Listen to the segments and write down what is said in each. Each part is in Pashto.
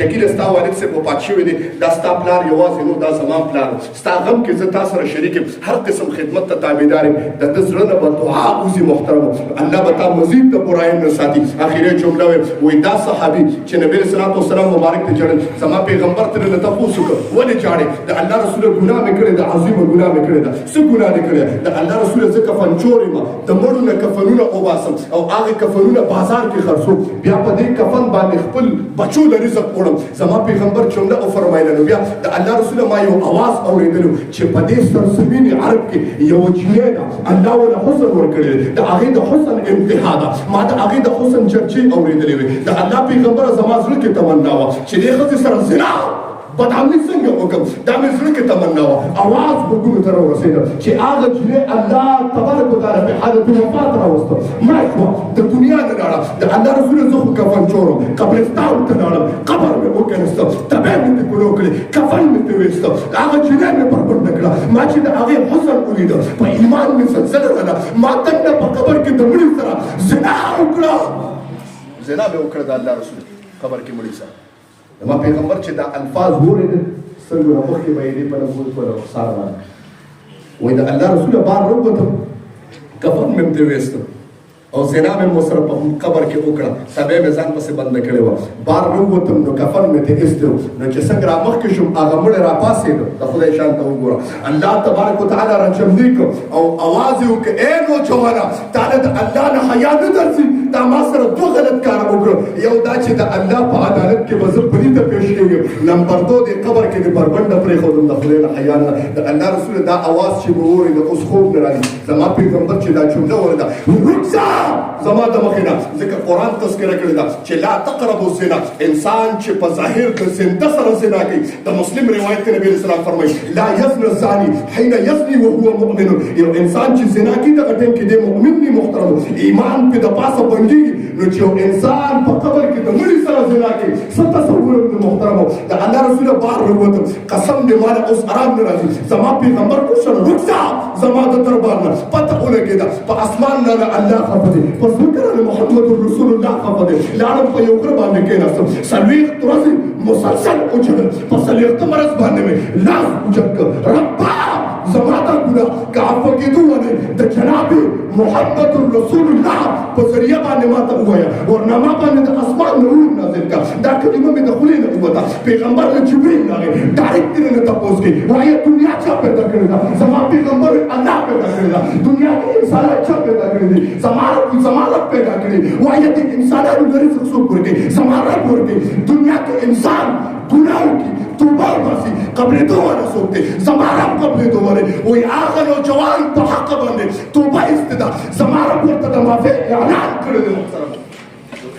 شکیل ستا والد صاحب وفات شوی دی دا ستا پلار یوازې نو دا زما پلار ستا غم کې زه تا سره شریک یم هر قسم خدمت ته تابعدار یم د ده زړه نه به دعا وځي محترمو الله به تا مزید د برایو نه ساتي اخري جمله وایي دا صحابي چې نبي علیه الصلات والسلام مبارک ته ژړل زما پیغمبر ترې نه تپوس وکړ ولې ژاړې د الله رسوله ګناه مې کړې ده عظیمه ګناه مې کړې ده څه ګناه دې کړې د الله رسوله زه کفن چور یم د مړو نه کفنونه وباسم او هغه کفنونه بازار کې خرڅوم بیا په دې کفن باندې خپل بچو له رزق وړم زما پیغمبر جمله وفرمایله نو بیا د الله رسوله ما یو اواز اورېدلو چې په دې سرزمین عرب کې یو جینۍ ده الله ورله حسن ورکړی دی د هغې د حسن انتها ده ما د هغې د حسن چرچې اورېدلې وې د الله پیغمبره زما زړه کې تمنا وه چې دې ښځې سره زنا بدعملي څنګه وکړم دا مې زړه کې تمنا وه اواز غوږونو ته راورسېده چې هغه جینۍ الله تبارک وتعالی په حالت وفات راوسته مړه شوه د دنیا نه لاړه د الله رسول زه خو کفن چورم قبرستان ته لاړم قبر مې وکنسته تبې مې ترې ګلو کړې کفن مې ترې ویسته هغه جینۍ مې بربنډه کړه ما چې د هغې حسن ولیده په ایمان مې زلزله راغله ما دننه په قبر کې د مړي سره زنا وکړه زنا مې وکړه د الله رسول قبر کې مړي سره ما پیغمبر چې دا الفاظ واورېدل سترګو نه مخکې به یې دې په نبوت په رخسار باندې وایي د الله رسوله بار راووتم کفن مې ترې ویسته او زنا مې مو سره په قبر کې وکړه تبې مې ځان پسې بنده کړې وه بار راووتم نو کفن مې ترې ایستی و نو چې څنګه را مخکې شوم هغه مړی راپاڅېده د خدای شان ته وګوره الله تبارک وتعالی راجمدي کړ او اواز یې وکړ ای نوجوانه تا له د الله نه حیا نه درځي تا ما سره دوه غلط کار وکړه یو دا چې د الله په عدالت کې به زه پلیته پیش کېږم نمبر دو دې قبر کې دې بربنډه پرېښودم د خدای نه حیا نه د الله رسول دا اواز چې مې واورېده اوس خوب نه راځي زما پیغمبر چې دا جمله ورده رکزه زما د مخې نه ځکه قرآن تذکره کړې ده چې لا تقربوا الزنا انسان چې په ظاهر د زنده سره زنا کوي د مسلم روایت کې نبي علیه السلام فرمایي لا یزني الزاني حین یزني وهو مؤمن یو انسان چې زنا کوي دغه ټیم کې دی مؤمن دی محترم ایمان پې د پاسه بندېږي نو چې یو انسان په قبر کې د مړي سره زنا کوي څه تصور د محترمو د الله رسوله بار راووتم قسم دې ما نه اوس ارام نه راځي زما پیغمبر کوشل رکزه زما د دربار نه پته ولګېده په اسمان نه الله خفه دی په ذکر محمد رسول الله خفه دی لاړم په یو غره باندې کېناستم څلوېښت ورځې مسلسل وچړل په څلوېښتم ورځ باندې مې لاس اوچت کړ ربا زما دا ګناه که عفو کېدو ونه د جناب محمد رسول الله په ذریعه باندې ما ته ووایه ورنه ما باندې د اسمان نه روح نازل کړه دا کلمه مې د خولې نه ووته پیغمبر له جبریل راغی ډایرکټ یې نه تپوس کوي وایه دنیا چا پیدا کړې ده زما پیغمبر الله پیدا کړې ده دنیا کې انسانان چا پیدا کړي دي زما رب پیدا کړي وایه د انسانانو د رزق څوک ورکوي زما رب ورکوي دنیا کې انسان ګناه وکړي توبه وباسي قبرېدو والا څوک دی زما رب قبرېدو والی وایي هغه نوجوان په حق باندې توبه ایستې ده زما رب ورته د معافۍ اعلان کړی دی محترمه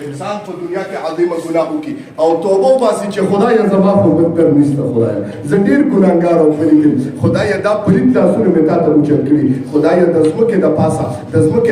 انسان په دنیا کې عظیمه ګناه وکړي او توبه وباسي چې خدایه زما خو بهتر نشته خدایه زه ډېر ګناهګار او پلید یم خدایه دا پلید لاسونه مې تا ته اوچت کړي خدایه د ځمکې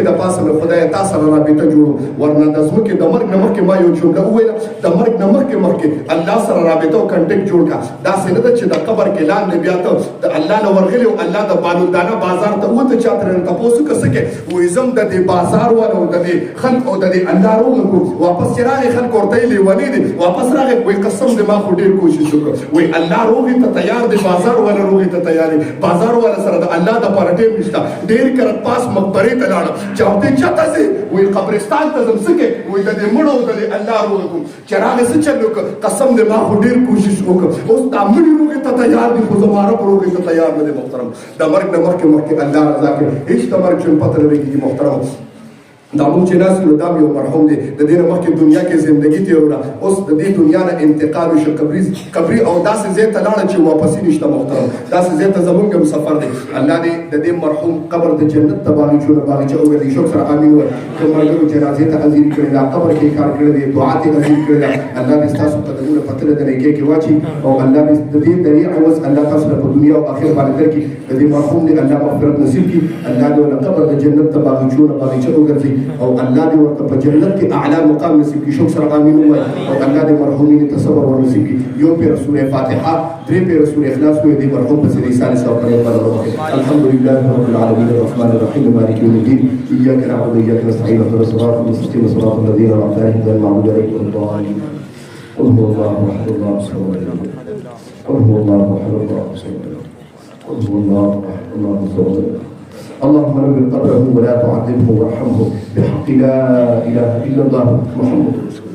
د پاسه مې خدایه تا سره رابطه جوړو ورنه د ځمکې د مرګ نه مخکې ما یو جمله وویله د مرګ نه مخکې الله سره رابطه او کنټیکټ جوړ کړه داسې نه ده چې د قبر کې لاندې بیا ته د الله نه ورغلې او الله د بالودانه بازار ته ووته چا ترېنه تپوس وکړه څه کې وایي زه هم د دې بازار والا او د دې خلق او د دې الله روغه کړو واپس چې راغی خلک ورته یې لیونی دي واپس راغی وایي قسم دې ما خو ډېر کوشش وکړ وایي الله روغې ته تیار دی بازار والا روغې ته تیار دی بازار والا سره د الله دپاره ټیم نشته ډېر کرت پاس مقبرې ته لاړم چې هغوی چاته ځې وایي قبرستان ته ځم څه کې وایي د دې مړو د دې الله روغه کړو چې راغی څه چل وکړه قسم دې ما خو ډېر کوشش وکړ اوس دا مړي روغې ته تیار دي خو زما رب روغې ته تیار نه دی محترم د مرګ نه مخکې الله رضا کړي هېڅ د مرګ شون پته نه لګېږي محترم دا موږ چې ناست یو دا یو مرحوم دی د دې نه مخکې دنیا کې زندګي تېروله اوس د دې دنیا نه انتقال وشو قبري او داسې ځای ته لاړه چې واپسي نشته محترم داسې ځای ته زمونږ هم سفر دی الله دې د دې مرحوم قبر د جنت ته باغچه وویل شوق سره امین وویل که ملګرو جنازې ته حاضري کړې ده قبر کې کار کړی دی دعا ته حاضر کړی ده الله دې ستاسو قدمونه په تله د نیکۍ کې واچي او الله دې د دې درې عوض الله تاسو له په دنیا او آخرت باندې درکړي د دې مرحوم دې الله مغفرت نصیب کړي الله دې له قبر د جنت ته باغچه وګرځي او الله دې ورته په جنت کې اعلی مقام نصیب کړي شوق سره امین ووایي او الله دې مرحومین ته صبر ورنصیب کړي یو پیر سورې فاتحه درې پیر سورې اخلاص وایي دې مرحوم په سری ثالث او پرې پر الحمد لله رب العالمین الرحمن الرحیم مالک یوم الدین ایاک نعبد و ایاک نستعین اهدنا الصراط المستقیم صراط الذین انعمت علیهم غیر المغضوب علیهم ولا الضالین قل هو الله احد الله الصمد قل هو الله احد الله الصمد قل هو الله احد الله الصمد اللهم نور قبره ولا تعذبه وارحمه بحق لا اله الا الله محمد رسول الله.